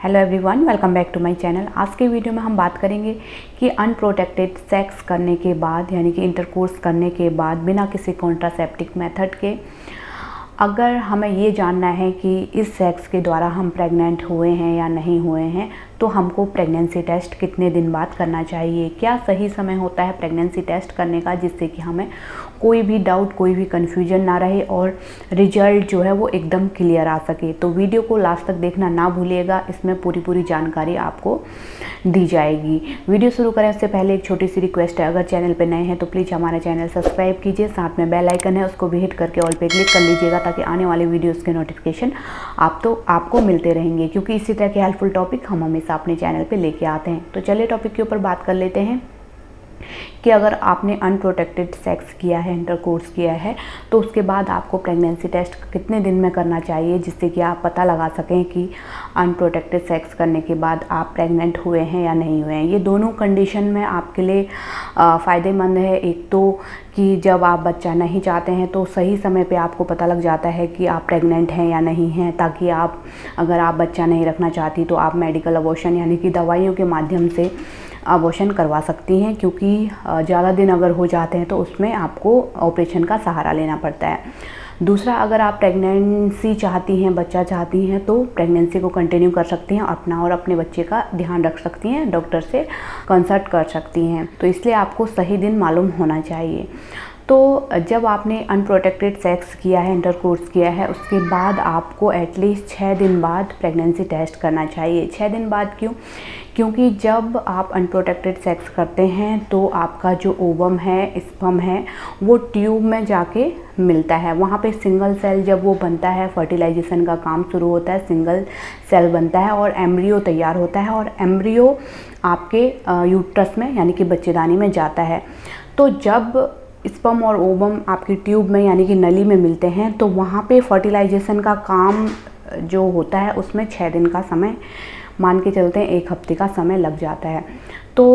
Hello everyone, welcome back to my channel. आज के video में हम बात करेंगे कि अनप्रोटेक्टेड सेक्स करने के बाद यानी कि इंटरकोर्स करने के बाद बिना किसी कॉन्ट्रासेप्टिव मेथड के अगर हमें ये जानना है कि इस सेक्स के द्वारा हम प्रेग्नेंट हुए हैं या नहीं हुए हैं, तो हमको प्रेगनेंसी टेस्ट कितने दिन बाद करना चाहिए, क्या सही समय होता है प्रेगनेंसी टेस्ट करने का, जिससे कि हमें कोई भी डाउट, कोई भी कन्फ्यूजन ना रहे और रिजल्ट जो है वो एकदम क्लियर आ सके। तो वीडियो को लास्ट तक देखना ना भूलिएगा, इसमें पूरी जानकारी आपको दी जाएगी। वीडियो शुरू करें उससे पहले एक छोटी सी रिक्वेस्ट है, अगर चैनल पर नए हैं तो प्लीज़ हमारा चैनल सब्सक्राइब कीजिए, साथ में बेल आइकन है उसको भी हिट करके ऑल पे क्लिक कर लीजिएगा, ताकि आने वाले वीडियोज़ के नोटिफिकेशन आपको मिलते रहेंगे, क्योंकि इसी तरह के हेल्पफुल टॉपिक हम हमेशा अपने चैनल पे लेके आते हैं। तो चलिए टॉपिक के ऊपर बात कर लेते हैं कि अगर आपने अनप्रोटेक्टेड सेक्स किया है, इंटरकोर्स किया है, तो उसके बाद आपको प्रेगनेंसी टेस्ट कितने दिन में करना चाहिए, जिससे कि आप पता लगा सकें कि अनप्रोटेक्टेड सेक्स करने के बाद आप प्रेग्नेंट हुए हैं या नहीं हुए हैं। ये दोनों कंडीशन में आपके लिए फ़ायदेमंद है। एक तो कि जब आप बच्चा नहीं चाहते हैं तो सही समय पे आपको पता लग जाता है कि आप प्रेग्नेंट हैं या नहीं हैं, ताकि अगर आप बच्चा नहीं रखना चाहती तो आप मेडिकल अबॉर्शन यानी कि दवाइयों के माध्यम से अबॉर्शन करवा सकती हैं, क्योंकि ज़्यादा दिन अगर हो जाते हैं तो उसमें आपको ऑपरेशन का सहारा लेना पड़ता है। दूसरा, अगर आप प्रेगनेंसी चाहती हैं, बच्चा चाहती हैं, तो प्रेगनेंसी को कंटिन्यू कर सकती हैं, अपना और अपने बच्चे का ध्यान रख सकती हैं, डॉक्टर से कंसल्ट कर सकती हैं। तो इसलिए आपको सही दिन मालूम होना चाहिए। तो जब आपने अनप्रोटेक्टेड सेक्स किया है, इंटरकोर्स किया है, उसके बाद आपको एटलीस्ट 6 दिन बाद प्रेगनेंसी टेस्ट करना चाहिए। 6 दिन बाद क्यों? क्योंकि जब आप अनप्रोटेक्टेड सेक्स करते हैं तो आपका जो ओवम है, स्पर्म है, वो ट्यूब में जाके मिलता है। वहाँ पे सिंगल सेल जब वो बनता है, फर्टिलाइजेशन का काम शुरू होता है, सिंगल सेल बनता है और एम्ब्रियो तैयार होता है, और एम्ब्रियो आपके यूट्रस में यानी कि बच्चेदानी में जाता है। तो जब स्पर्म और ओवम आपकी ट्यूब में यानी कि नली में मिलते हैं, तो वहाँ पे फर्टिलाइजेशन का काम जो होता है उसमें 6 दिन का समय मान के चलते हैं, 1 हफ्ते का समय लग जाता है। तो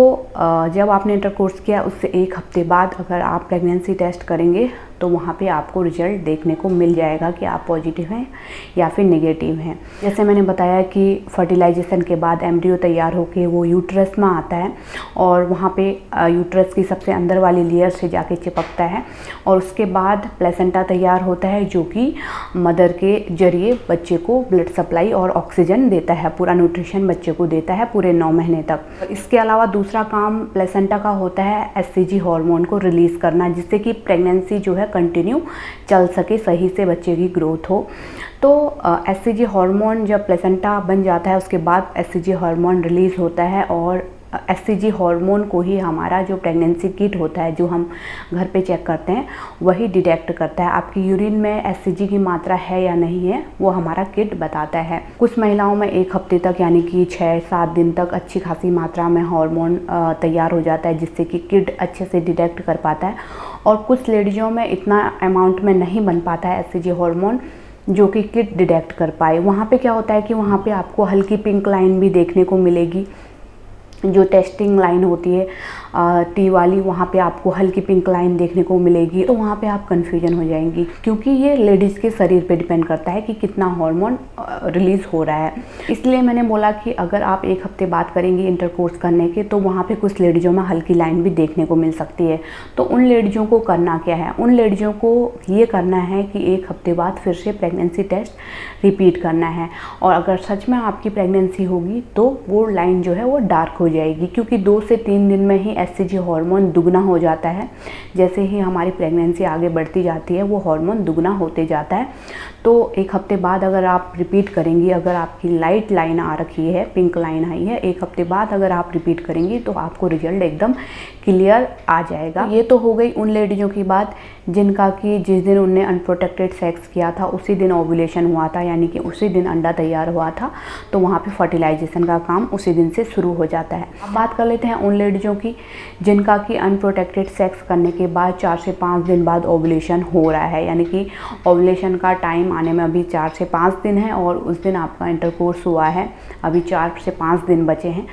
जब आपने इंटरकोर्स किया उससे 1 हफ्ते बाद अगर आप प्रेगनेंसी टेस्ट करेंगे तो वहाँ पे आपको रिजल्ट देखने को मिल जाएगा कि आप पॉजिटिव हैं या फिर नेगेटिव हैं। जैसे मैंने बताया कि फर्टिलाइजेशन के बाद एम्ब्रियो तैयार होके वो यूट्रस में आता है और वहाँ पे यूट्रस की सबसे अंदर वाली लेयर से जाके चिपकता है, और उसके बाद प्लेसेंटा तैयार होता है, जो कि मदर के जरिए बच्चे को ब्लड सप्लाई और ऑक्सीजन देता है, पूरा न्यूट्रिशन बच्चे को देता है पूरे 9 महीने तक। इसके अलावा दूसरा काम प्लेसेंटा का होता है एचसीजी हार्मोन को रिलीज़ करना, जिससे कि प्रेगनेंसी जो है कंटिन्यू चल सके, सही से बच्चे की ग्रोथ हो। तो एचसीजी हार्मोन जब प्लेसेंटा बन जाता है उसके बाद एचसीजी हार्मोन रिलीज़ होता है, और एचसीजी हार्मोन को ही हमारा जो प्रेगनेंसी किट होता है, जो हम घर पे चेक करते हैं, वही डिटेक्ट करता है। आपकी यूरिन में एचसीजी की मात्रा है या नहीं है, वो हमारा किट बताता है। कुछ महिलाओं में 1 हफ्ते तक यानी कि 6-7 दिन तक अच्छी खासी मात्रा में हार्मोन तैयार हो जाता है, जिससे कि किट अच्छे से डिटेक्ट कर पाता है, और कुछ लेडीज़ों में इतना अमाउंट में नहीं बन पाता है एचसीजी हार्मोन जो कि किट डिटेक्ट कर पाए। वहाँ पे क्या होता है कि वहाँ पे आपको हल्की पिंक लाइन भी देखने को मिलेगी, जो टेस्टिंग लाइन होती है टी वाली, वहाँ पे आपको हल्की पिंक लाइन देखने को मिलेगी। तो वहाँ पे आप कंफ्यूजन हो जाएंगी, क्योंकि ये लेडीज़ के शरीर पे डिपेंड करता है कि कितना हार्मोन रिलीज़ हो रहा है। इसलिए मैंने बोला कि अगर आप 1 हफ्ते बात करेंगे इंटरकोर्स करने के, तो वहाँ पे कुछ लेडीज़ों में हल्की लाइन भी देखने को मिल सकती है। तो उन लेडीज़ों को करना क्या है? उन लेडीज़ों को ये करना है कि 1 हफ्ते बाद फिर से प्रेगनेंसी टेस्ट रिपीट करना है, और अगर सच में आपकी प्रेगनेंसी होगी तो वो लाइन जो है वो डार्क हो जाएगी, क्योंकि 2 से 3 दिन में ही एचसीजी हार्मोन दुगना हो जाता है। जैसे ही हमारी प्रेगनेंसी आगे बढ़ती जाती है वो हार्मोन दुगना होते जाता है। तो 1 हफ्ते बाद अगर आप रिपीट करेंगी, अगर आपकी लाइट लाइन आ रखी है, पिंक लाइन आई है, 1 हफ्ते बाद अगर आप रिपीट करेंगी तो आपको रिजल्ट एकदम क्लियर आ जाएगा। ये तो हो गई उन लेडीज़ों की बात जिनका कि जिस दिन उनने अनप्रोटेक्टेड सेक्स किया था उसी दिन ओव्यूलेशन हुआ था, यानी कि उसी दिन अंडा तैयार हुआ था, तो वहाँ पे फर्टिलाइजेशन का काम उसी दिन से शुरू हो जाता है। अब बात कर लेते हैं उन लेडीज़ों की जिनका कि अनप्रोटेक्टेड सेक्स करने के बाद 4 से 5 दिन बाद ओव्यूलेशन हो रहा है, यानी कि ओव्यूलेशन का टाइम आने में अभी 4 से 5 दिन है, और उस दिन आपका इंटरकोर्स हुआ है, अभी 4 से 5 दिन बचे हैं।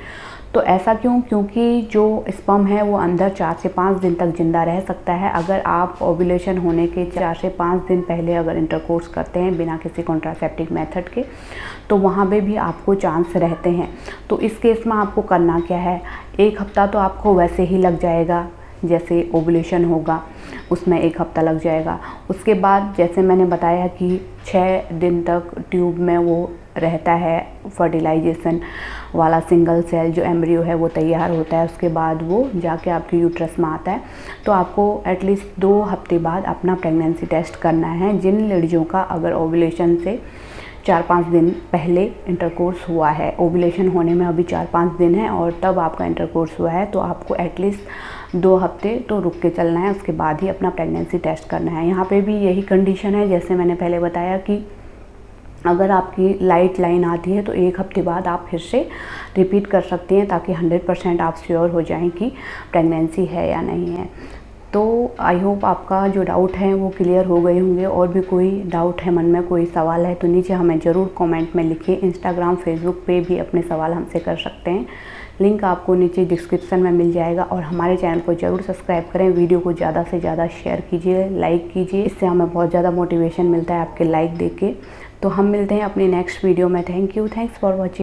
तो ऐसा क्यों? क्योंकि जो स्पर्म है वो अंदर 4 से 5 दिन तक ज़िंदा रह सकता है। अगर आप ओव्यूलेशन होने के 4 से 5 दिन पहले अगर इंटरकोर्स करते हैं बिना किसी कॉन्ट्रासेप्टिव मेथड के, तो वहाँ पे भी आपको चांस रहते हैं। तो इस केस में आपको करना क्या है, 1 हफ़्ता तो आपको वैसे ही लग जाएगा, जैसे ओव्यूलेशन होगा उसमें 1 हफ़्ता लग जाएगा। उसके बाद जैसे मैंने बताया कि 6 दिन तक ट्यूब में वो रहता है, फर्टिलाइजेशन वाला सिंगल सेल जो एम्ब्रियो है वो तैयार होता है, उसके बाद वो जाके आपके यूट्रस में आता है। तो आपको एटलीस्ट 2 हफ्ते बाद अपना प्रेगनेंसी टेस्ट करना है। जिन लड़कियों का अगर ओव्यूलेशन से 4-5 दिन पहले इंटरकोर्स हुआ है, ओव्यूलेशन होने में अभी 4-5 दिन है और तब आपका इंटरकोर्स हुआ है, तो आपको एटलीस्ट 2 हफ्ते तो रुक के चलना है, उसके बाद ही अपना प्रेगनेंसी टेस्ट करना है। यहाँ पे भी यही कंडीशन है जैसे मैंने पहले बताया कि अगर आपकी लाइट लाइन आती है तो 1 हफ्ते बाद आप फिर से रिपीट कर सकती हैं, ताकि 100% आप श्योर हो जाएं कि प्रेगनेंसी है या नहीं है। तो आई होप आपका जो डाउट है वो क्लियर हो गए होंगे। और भी कोई डाउट है मन में, कोई सवाल है तो नीचे हमें ज़रूर कमेंट में लिखिए। इंस्टाग्राम, फेसबुक पे भी अपने सवाल हमसे कर सकते हैं, लिंक आपको नीचे डिस्क्रिप्शन में मिल जाएगा। और हमारे चैनल को ज़रूर सब्सक्राइब करें, वीडियो को ज़्यादा से ज़्यादा शेयर कीजिए, लाइक कीजिए, इससे हमें बहुत ज़्यादा मोटिवेशन मिलता है आपके लाइक देख के। तो हम मिलते हैं अपनी नेक्स्ट वीडियो में। Thank you, thanks for watching.